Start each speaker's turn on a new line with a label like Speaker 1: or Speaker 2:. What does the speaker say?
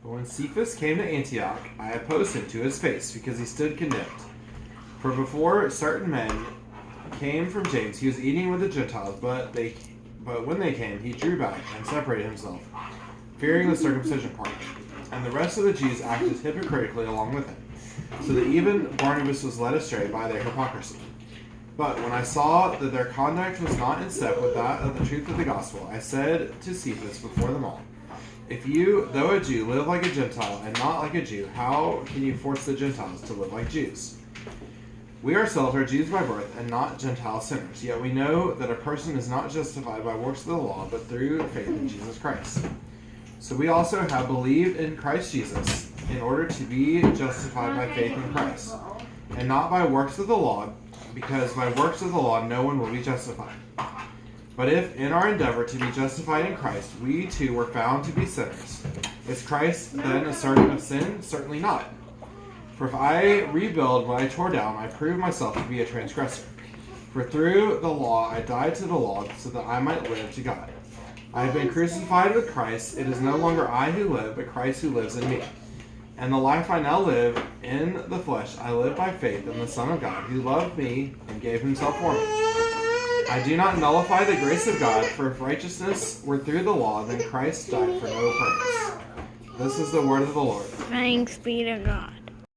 Speaker 1: But when Cephas came to Antioch, I opposed him to his face, because he stood condemned. For before certain men came from James, he was eating with the Gentiles, but when they came, he drew back and separated himself, fearing the circumcision party. And the rest of the Jews acted hypocritically along with him, so that even Barnabas was led astray by their hypocrisy. But when I saw that their conduct was not in step with that of the truth of the gospel, I said to Cephas before them all, if you, though a Jew, live like a Gentile and not like a Jew, how can you force the Gentiles to live like Jews? We ourselves are Jews by birth and not Gentile sinners, yet we know that a person is not justified by works of the law, but through faith in Jesus Christ. So we also have believed in Christ Jesus in order to be justified by faith in Christ, and not by works of the law, because by works of the law no one will be justified. But if in our endeavor to be justified in Christ, we too were found to be sinners, is Christ then a servant of sin? Certainly not. For if I rebuild what I tore down, I prove myself to be a transgressor. For through the law I died to the law, so that I might live to God. I have been crucified with Christ. It is no longer I who live, but Christ who lives in me. And the life I now live in the flesh, I live by faith in the Son of God, who loved me and gave himself for me. I do not nullify the grace of God, for if righteousness were through the law, then Christ died for no purpose. This is the word of the Lord.
Speaker 2: Thanks be to God.